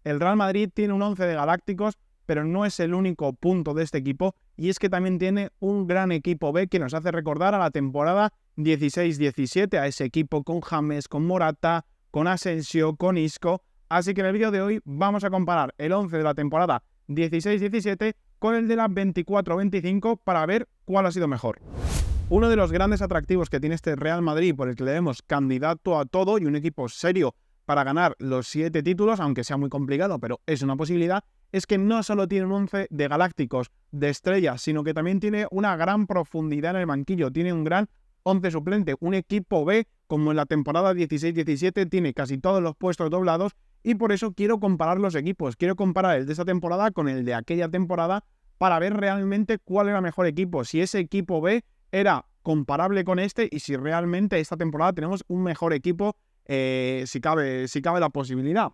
el Real Madrid tiene un 11 de galácticos, pero no es el único punto de este equipo, y es que también tiene un gran equipo B que nos hace recordar a la temporada 16-17, a ese equipo con James, con Morata, con Asensio, con Isco. Así que en el vídeo de hoy vamos a comparar el 11 de la temporada 16-17 con el de la 24-25 para ver cuál ha sido mejor. Uno de los grandes atractivos que tiene este Real Madrid, por el que le vemos candidato a todo y un equipo serio para ganar los 7 títulos, aunque sea muy complicado, pero es una posibilidad, es que no solo tiene un 11 de galácticos, de estrellas, sino que también tiene una gran profundidad en el banquillo, tiene un gran 11 suplente, un equipo B, como en la temporada 16-17, tiene casi todos los puestos doblados, y por eso quiero comparar los equipos, quiero comparar el de esta temporada con el de aquella temporada para ver realmente cuál era mejor equipo, si ese equipo B era comparable con este y si realmente esta temporada tenemos un mejor equipo, si cabe la posibilidad.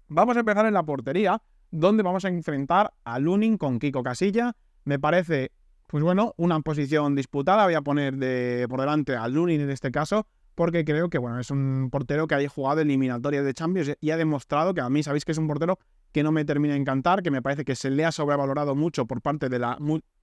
Vamos a empezar en la portería, donde vamos a enfrentar a Lunin con Kiko Casilla. Me parece, pues bueno, una posición disputada. Voy a poner por delante a Lunin en este caso, porque creo que bueno, es un portero que haya jugado eliminatorias de Champions y ha demostrado que a mí sabéis que es un portero que no me termina de encantar, que me parece que se le ha sobrevalorado mucho por parte de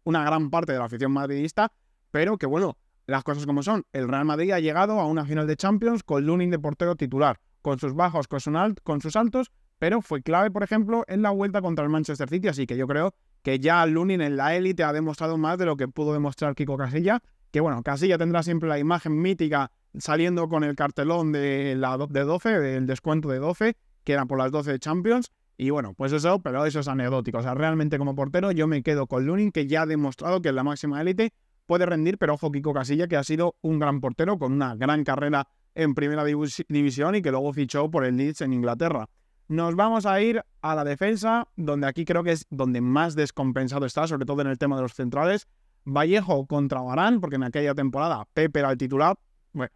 una gran parte de la afición madridista, pero que bueno, las cosas como son. El Real Madrid ha llegado a una final de Champions con Lunin de portero titular, con sus bajos, con sus altos, pero fue clave, por ejemplo, en la vuelta contra el Manchester City, así que yo creo que ya Lunin en la élite ha demostrado más de lo que pudo demostrar Kiko Casilla, que bueno, Casilla tendrá siempre la imagen mítica saliendo con el cartelón de 12, del descuento de 12, que era por las 12 de Champions, y bueno, pues eso, pero eso es anecdótico. O sea, realmente como portero yo me quedo con Lunin, que ya ha demostrado que en la máxima élite puede rendir, pero ojo Kiko Casilla, que ha sido un gran portero con una gran carrera en primera división y que luego fichó por el Leeds en Inglaterra. Nos vamos a ir a la defensa, donde aquí creo que es donde más descompensado está, sobre todo en el tema de los centrales. Vallejo contra Varane, porque en aquella temporada Pepe era el titular. Bueno,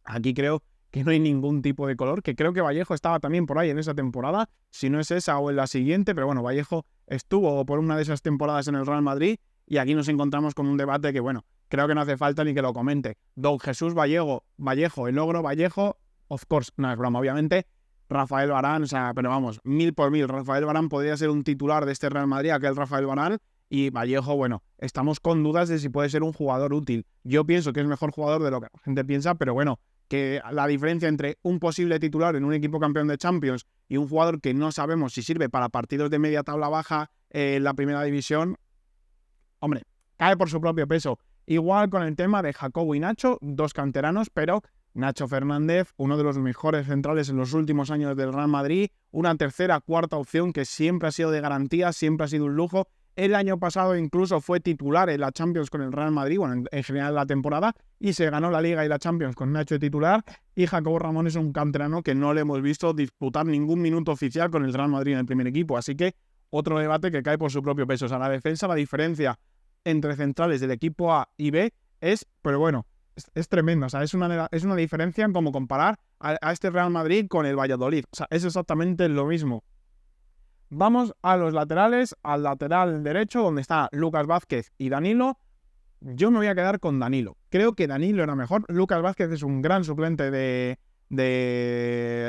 aquí creo que no hay ningún tipo de color, que creo que Vallejo estaba también por ahí en esa temporada, si no es esa o en la siguiente, pero bueno, Vallejo estuvo por una de esas temporadas en el Real Madrid y aquí nos encontramos con un debate que, bueno, creo que no hace falta ni que lo comente. Don Jesús Vallejo, el ogro Vallejo, of course, no es broma, obviamente. Rafael Varane, o sea, pero vamos, 1000 por 1000. Rafael Varane podría ser un titular de este Real Madrid, aquel Rafael Varane, y Vallejo, bueno, estamos con dudas de si puede ser un jugador útil. Yo pienso que es mejor jugador de lo que la gente piensa, pero bueno, que la diferencia entre un posible titular en un equipo campeón de Champions y un jugador que no sabemos si sirve para partidos de media tabla baja en la primera división, hombre, cae por su propio peso. Igual con el tema de Jacobo y Nacho, dos canteranos, pero Nacho Fernández, uno de los mejores centrales en los últimos años del Real Madrid, una tercera, cuarta opción que siempre ha sido de garantía, siempre ha sido un lujo. El año pasado incluso fue titular en la Champions con el Real Madrid, bueno, en general la temporada, y se ganó la Liga y la Champions con Nacho de titular, y Jacobo Ramón es un canterano que no le hemos visto disputar ningún minuto oficial con el Real Madrid en el primer equipo, así que otro debate que cae por su propio peso. O sea, la defensa, la diferencia entre centrales del equipo A y B es, pero bueno, es tremenda. O sea, es una diferencia como comparar a este Real Madrid con el Valladolid. O sea, es exactamente lo mismo. Vamos a los laterales, al lateral derecho, donde está Lucas Vázquez y Danilo. Yo me voy a quedar con Danilo. Creo que Danilo era mejor. Lucas Vázquez es un gran suplente de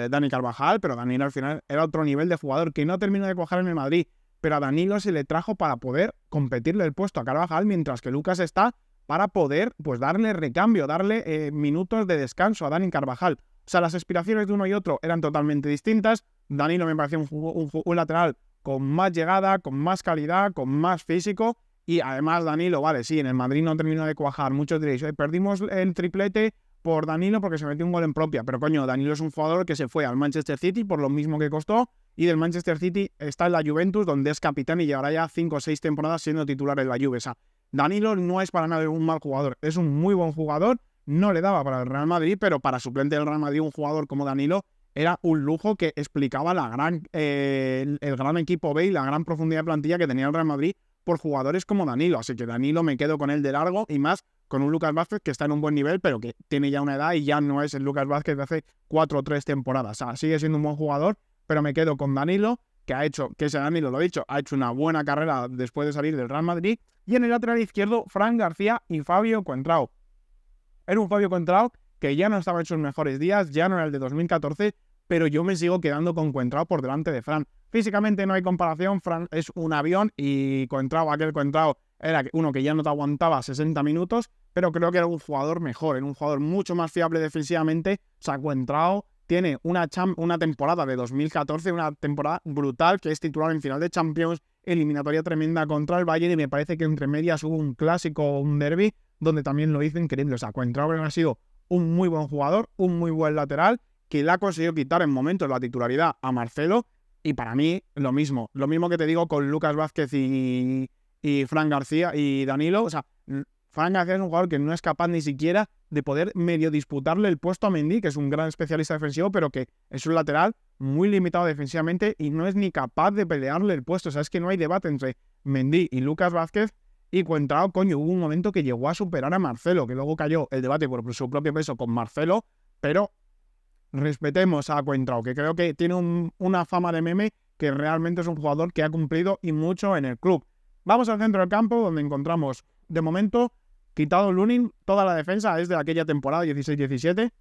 Dani Carvajal, pero Danilo al final era otro nivel de jugador que no terminó de cuajar en el Madrid, pero a Danilo se le trajo para poder competirle el puesto a Carvajal, mientras que Lucas está para poder pues darle recambio, darle minutos de descanso a Dani Carvajal. O sea, las aspiraciones de uno y otro eran totalmente distintas. Danilo me parecía un lateral con más llegada, con más calidad, con más físico, y además Danilo, vale, sí, en el Madrid no terminó de cuajar. Muchos diréis, perdimos el triplete por Danilo porque se metió un gol en propia, pero coño, Danilo es un jugador que se fue al Manchester City por lo mismo que costó, y del Manchester City está en la Juventus, donde es capitán y llevará ya 5 o 6 temporadas siendo titular en la Juve. O sea, Danilo no es para nada un mal jugador, es un muy buen jugador, no le daba para el Real Madrid, pero para suplente del Real Madrid un jugador como Danilo era un lujo que explicaba el gran equipo B y la gran profundidad de plantilla que tenía el Real Madrid por jugadores como Danilo. Así que Danilo me quedo con él de largo, y más con un Lucas Vázquez que está en un buen nivel, pero que tiene ya una edad y ya no es el Lucas Vázquez de hace 4 o 3 temporadas. O sea, sigue siendo un buen jugador, pero me quedo con Danilo, que ese Danilo, lo he dicho, ha hecho una buena carrera después de salir del Real Madrid. Y en el lateral izquierdo, Fran García y Fabio Contrao. Era un Fabio Contrao que ya no estaba en sus mejores días, ya no era el de 2014, pero yo me sigo quedando con Coentrao por delante de Fran. Físicamente no hay comparación, Fran es un avión y aquel Coentrao era uno que ya no te aguantaba 60 minutos, pero creo que era un jugador mejor, era un jugador mucho más fiable defensivamente. O sea, Coentrao tiene una temporada de 2014, una temporada brutal, que es titular en final de Champions, eliminatoria tremenda contra el Bayern, y me parece que entre medias hubo un clásico o un derbi donde también lo hizo increíble. O sea, Coentrao ha sido un muy buen jugador, un muy buen lateral, que le ha conseguido quitar en momentos la titularidad a Marcelo, y para mí lo mismo que te digo con Lucas Vázquez y Fran García y Danilo. O sea, Fran García es un jugador que no es capaz ni siquiera de poder medio disputarle el puesto a Mendy, que es un gran especialista defensivo, pero que es un lateral muy limitado defensivamente y no es ni capaz de pelearle el puesto. O sea, es que no hay debate entre Mendy y Lucas Vázquez. Y Coentrao, coño, hubo un momento que llegó a superar a Marcelo, que luego cayó el debate por su propio peso con Marcelo, pero respetemos a Coentrao, que creo que tiene una fama de meme, que realmente es un jugador que ha cumplido y mucho en el club. Vamos al centro del campo, donde encontramos, de momento, quitado Lunin, toda la defensa es de aquella temporada 16-17.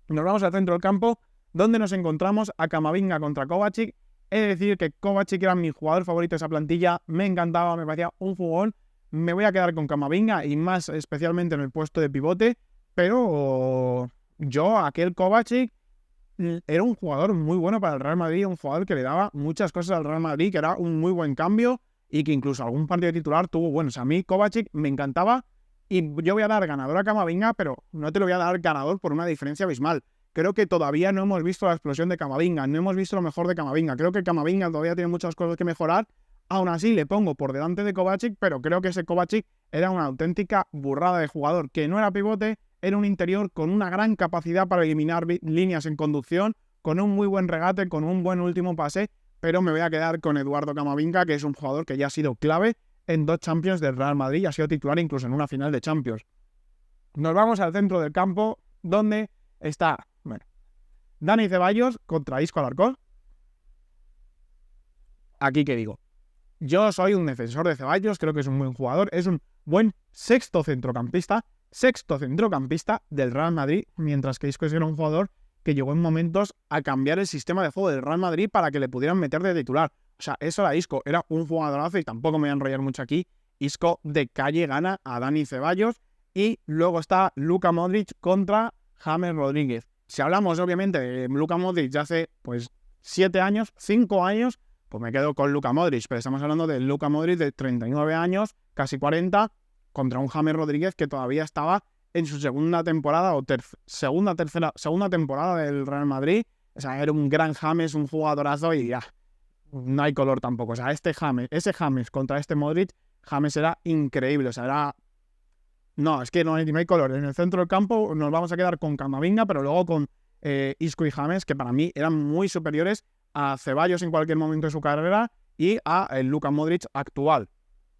Nos vamos al centro del campo, donde nos encontramos a Camavinga contra Kovacic. He de decir que Kovacic era mi jugador favorito de esa plantilla, me encantaba, me parecía un jugón. Me voy a quedar con Camavinga, y más especialmente en el puesto de pivote, pero aquel Kovacic era un jugador muy bueno para el Real Madrid, un jugador que le daba muchas cosas al Real Madrid, que era un muy buen cambio y que incluso algún partido titular tuvo buenos. A mí Kovacic me encantaba, y yo voy a dar ganador a Camavinga, pero no te lo voy a dar ganador por una diferencia abismal. Creo que todavía no hemos visto la explosión de Camavinga, no hemos visto lo mejor de Camavinga. Creo que Camavinga todavía tiene muchas cosas que mejorar. Aún así le pongo por delante de Kovacic, pero creo que ese Kovacic era una auténtica burrada de jugador, que no era pivote, era un interior con una gran capacidad para eliminar líneas en conducción, con un muy buen regate, con un buen último pase, pero me voy a quedar con Eduardo Camavinga, que es un jugador que ya ha sido clave en 2 Champions del Real Madrid y ha sido titular incluso en una final de Champions. Nos vamos al centro del campo, donde está, Dani Ceballos contra Isco Alarcón. Aquí, ¿qué digo? Yo soy un defensor de Ceballos, creo que es un buen jugador, es un buen sexto centrocampista del Real Madrid, mientras que Isco era un jugador que llegó en momentos a cambiar el sistema de juego del Real Madrid para que le pudieran meter de titular. O sea, eso era Isco, era un jugadorazo, y tampoco me voy a enrollar mucho aquí. Isco de calle gana a Dani Ceballos, y luego está Luka Modric contra James Rodríguez. Si hablamos obviamente de Luka Modric de hace 5 años, pues me quedo con Luka Modric, pero estamos hablando de Luka Modric de 39 años, casi 40, contra un James Rodríguez que todavía estaba en su segunda temporada o segunda temporada del Real Madrid. O sea, era un gran James, un jugadorazo, y ya no hay color tampoco. O sea, ese James contra este Modric, James era increíble. O sea, era... No, es que no hay color. En el centro del campo nos vamos a quedar con Camavinga, pero luego con Isco y James, que para mí eran muy superiores a Ceballos en cualquier momento de su carrera y a el Luka Modric actual.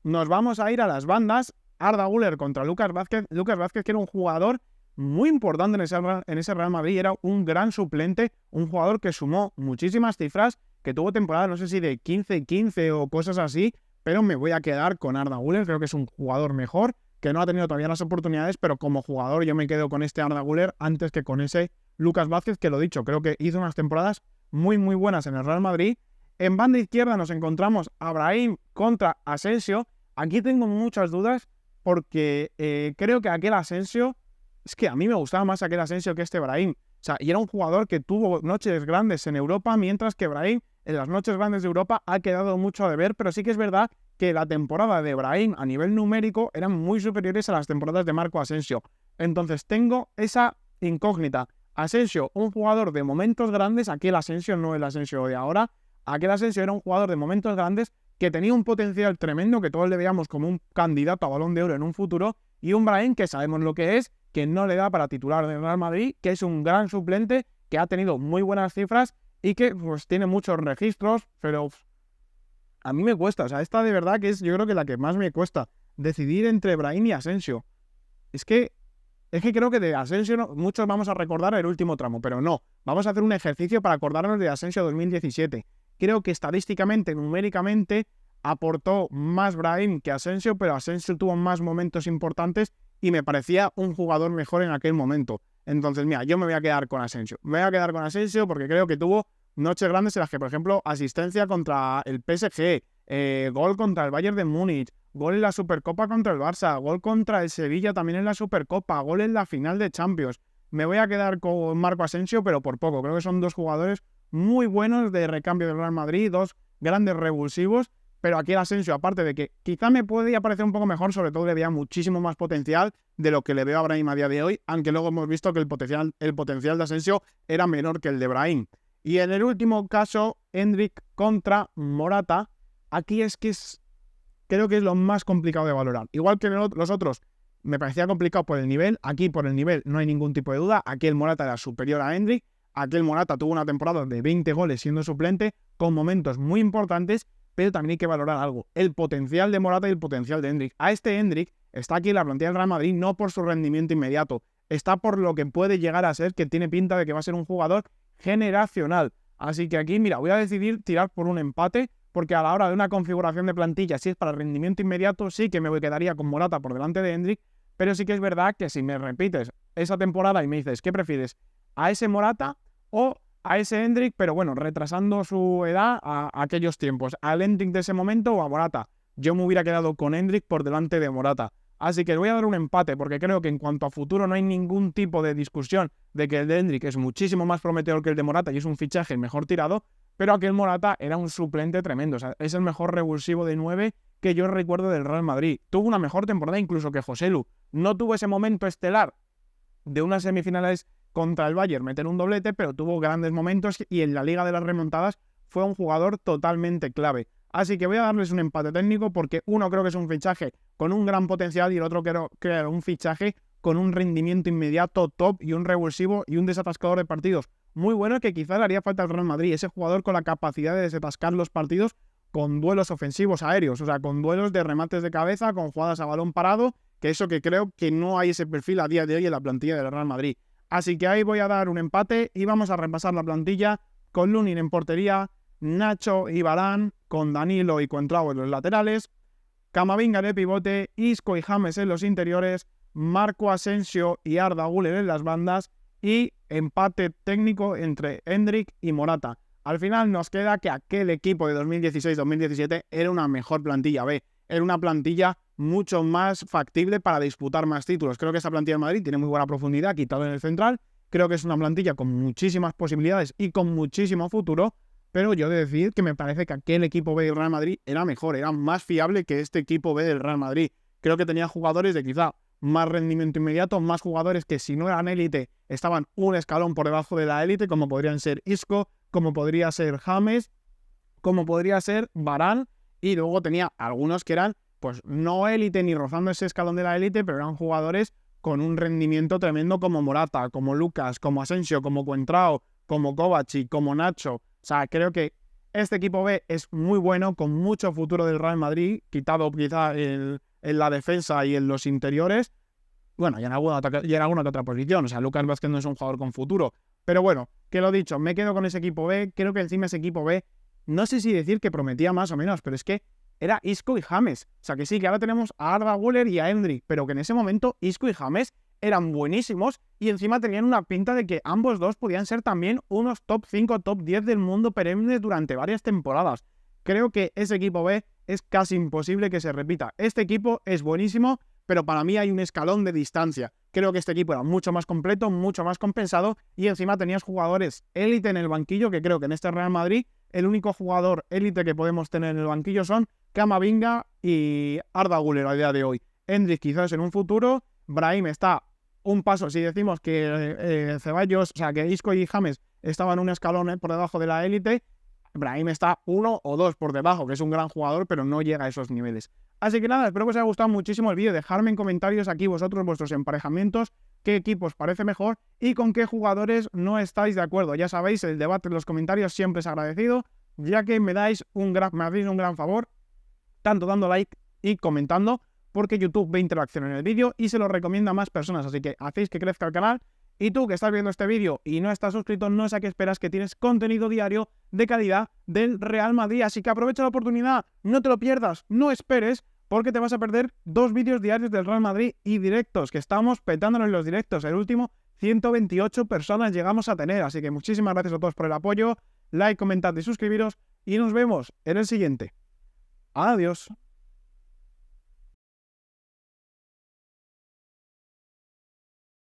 Nos vamos a ir a las bandas. Arda Güler contra Lucas Vázquez. Lucas Vázquez, que era un jugador muy importante en ese Real Madrid, era un gran suplente, un jugador que sumó muchísimas cifras, que tuvo temporadas, no sé si de 15-15 o cosas así, pero me voy a quedar con Arda Güler. Creo que es un jugador mejor, que no ha tenido todavía las oportunidades, pero como jugador yo me quedo con este Arda Güler antes que con ese Lucas Vázquez, que lo dicho, creo que hizo unas temporadas muy muy buenas en el Real Madrid. En banda izquierda nos encontramos a Brahim contra Asensio. Aquí tengo muchas dudas, porque creo que aquel Asensio, es que a mí me gustaba más aquel Asensio que este Brahim. O sea, y era un jugador que tuvo noches grandes en Europa, mientras que Brahim en las noches grandes de Europa ha quedado mucho a deber, pero sí que es verdad que la temporada de Brahim a nivel numérico eran muy superiores a las temporadas de Marco Asensio. Entonces tengo esa incógnita. Asensio, un jugador de momentos grandes, aquel Asensio no el Asensio de ahora, aquel Asensio era un jugador de momentos grandes que tenía un potencial tremendo, que todos le veíamos como un candidato a Balón de Oro en un futuro, y un Brahim que sabemos lo que es, que no le da para titular del Real Madrid, que es un gran suplente, que ha tenido muy buenas cifras y que pues tiene muchos registros, pero a mí me cuesta. O sea, esta de verdad que es, yo creo que la que más me cuesta, decidir entre Brahim y Asensio. Es que creo que de Asensio muchos vamos a recordar el último tramo, pero no. Vamos a hacer un ejercicio para acordarnos de Asensio 2017. Creo que estadísticamente, numéricamente, aportó más Brahim que Asensio, pero Asensio tuvo más momentos importantes y me parecía un jugador mejor en aquel momento. Entonces, mira, yo me voy a quedar con Asensio. Me voy a quedar con Asensio porque creo que tuvo noches grandes en las que, por ejemplo, asistencia contra el PSG, gol contra el Bayern de Múnich, gol en la Supercopa contra el Barça, gol contra el Sevilla también en la Supercopa, gol en la final de Champions. Me voy a quedar con Marco Asensio, pero por poco. Creo que son dos jugadores muy buenos de recambio del Real Madrid, dos grandes revulsivos, pero aquí el Asensio, aparte de que quizá me podría parecer un poco mejor, sobre todo le veía muchísimo más potencial de lo que le veo a Brahim a día de hoy, aunque luego hemos visto que el potencial de Asensio era menor que el de Brahim. Y en el último caso, Endrick contra Morata, aquí creo que es lo más complicado de valorar. Igual que los otros, me parecía complicado por el nivel, aquí por el nivel no hay ningún tipo de duda, aquí el Morata era superior a Endrick, aquí el Morata tuvo una temporada de 20 goles siendo suplente, con momentos muy importantes, pero también hay que valorar algo, el potencial de Morata y el potencial de Endrick. A este Endrick está aquí en la plantilla del Real Madrid no por su rendimiento inmediato, está por lo que puede llegar a ser, que tiene pinta de que va a ser un jugador generacional. Así que aquí, mira, voy a decidir tirar por un empate, porque a la hora de una configuración de plantilla, si es para rendimiento inmediato, sí que me quedaría con Morata por delante de Endrick, pero sí que es verdad que si me repites esa temporada y me dices, ¿qué prefieres? ¿A ese Morata o a ese Endrick, pero bueno, retrasando su edad a aquellos tiempos? ¿Al Endrick de ese momento o a Morata? Yo me hubiera quedado con Endrick por delante de Morata. Así que voy a dar un empate, porque creo que en cuanto a futuro no hay ningún tipo de discusión de que el de Endrick es muchísimo más prometedor que el de Morata y es un fichaje mejor tirado, pero aquel Morata era un suplente tremendo. O sea, es el mejor revulsivo de 9 que yo recuerdo del Real Madrid. Tuvo una mejor temporada incluso que Joselu. No tuvo ese momento estelar de unas semifinales contra el Bayern, meter un doblete, pero tuvo grandes momentos y en la Liga de las Remontadas fue un jugador totalmente clave. Así que voy a darles un empate técnico porque uno creo que es un fichaje con un gran potencial y el otro creo que era un fichaje con un rendimiento inmediato top y un revulsivo y un desatascador de partidos muy bueno que quizás le haría falta al Real Madrid, ese jugador con la capacidad de desatascar los partidos con duelos ofensivos aéreos, o sea, con duelos de remates de cabeza, con jugadas a balón parado, que eso que creo que no hay ese perfil a día de hoy en la plantilla del Real Madrid. Así que ahí voy a dar un empate y vamos a repasar la plantilla con Lunin en portería, Nacho y Varane, con Danilo y Contrao en los laterales, Camavinga de pivote, Isco y James en los interiores, Marco Asensio y Arda Güler en las bandas y empate técnico entre Endrick y Morata. Al final nos queda que aquel equipo de 2016-2017 era una mejor plantilla B, era una plantilla mucho más factible para disputar más títulos. Creo que esa plantilla de Madrid tiene muy buena profundidad, quitado en el central, creo que es una plantilla con muchísimas posibilidades y con muchísimo futuro, pero yo he de decir que me parece que aquel equipo B del Real Madrid era mejor, era más fiable que este equipo B del Real Madrid. Creo que tenía jugadores de quizá más rendimiento inmediato, más jugadores que si no eran élite estaban un escalón por debajo de la élite, como podrían ser Isco, como podría ser James, como podría ser Varane, y luego tenía algunos que eran pues no élite ni rozando ese escalón de la élite, pero eran jugadores con un rendimiento tremendo como Morata, como Lucas, como Asensio, como Contrao, como Kovacic, como Nacho. O sea, creo que este equipo B es muy bueno, con mucho futuro del Real Madrid, quitado quizá en la defensa y en los interiores. Bueno, y en alguna que otra posición. O sea, Lucas Vázquez no es un jugador con futuro. Pero bueno, que lo dicho, me quedo con ese equipo B. Creo que encima ese equipo B, no sé si decir que prometía más o menos, pero es que era Isco y James. O sea, que sí, que ahora tenemos a Arda Güler y a Endrick, pero que en ese momento Isco y James eran buenísimos y encima tenían una pinta de que ambos dos podían ser también unos top 5, top 10 del mundo perenne durante varias temporadas. Creo que ese equipo B es casi imposible que se repita. Este equipo es buenísimo, pero para mí hay un escalón de distancia. Creo que este equipo era mucho más completo, mucho más compensado y encima tenías jugadores élite en el banquillo, que creo que en este Real Madrid el único jugador élite que podemos tener en el banquillo son Camavinga y Arda Güler a día de hoy. Endrick quizás en un futuro, Brahim está un paso, si decimos que Ceballos, o sea que Isco y James estaban un escalón por debajo de la élite, Brahim está 1 o 2 por debajo, que es un gran jugador, pero no llega a esos niveles. Así que nada, espero que os haya gustado muchísimo el vídeo. Dejadme en comentarios aquí vosotros vuestros emparejamientos, qué equipo os parece mejor y con qué jugadores no estáis de acuerdo. Ya sabéis, el debate en los comentarios siempre es agradecido, ya que me hacéis un gran favor, tanto dando like y comentando, porque YouTube ve interacción en el vídeo y se lo recomienda a más personas, así que hacéis que crezca el canal. Y tú que estás viendo este vídeo y no estás suscrito, no sé a qué esperas, que tienes contenido diario de calidad del Real Madrid, así que aprovecha la oportunidad, no te lo pierdas, no esperes, porque te vas a perder 2 vídeos diarios del Real Madrid y directos, que estamos petándonos en los directos, el último 128 personas llegamos a tener. Así que muchísimas gracias a todos por el apoyo. Like, comentad y suscribiros. Y nos vemos en el siguiente. Adiós.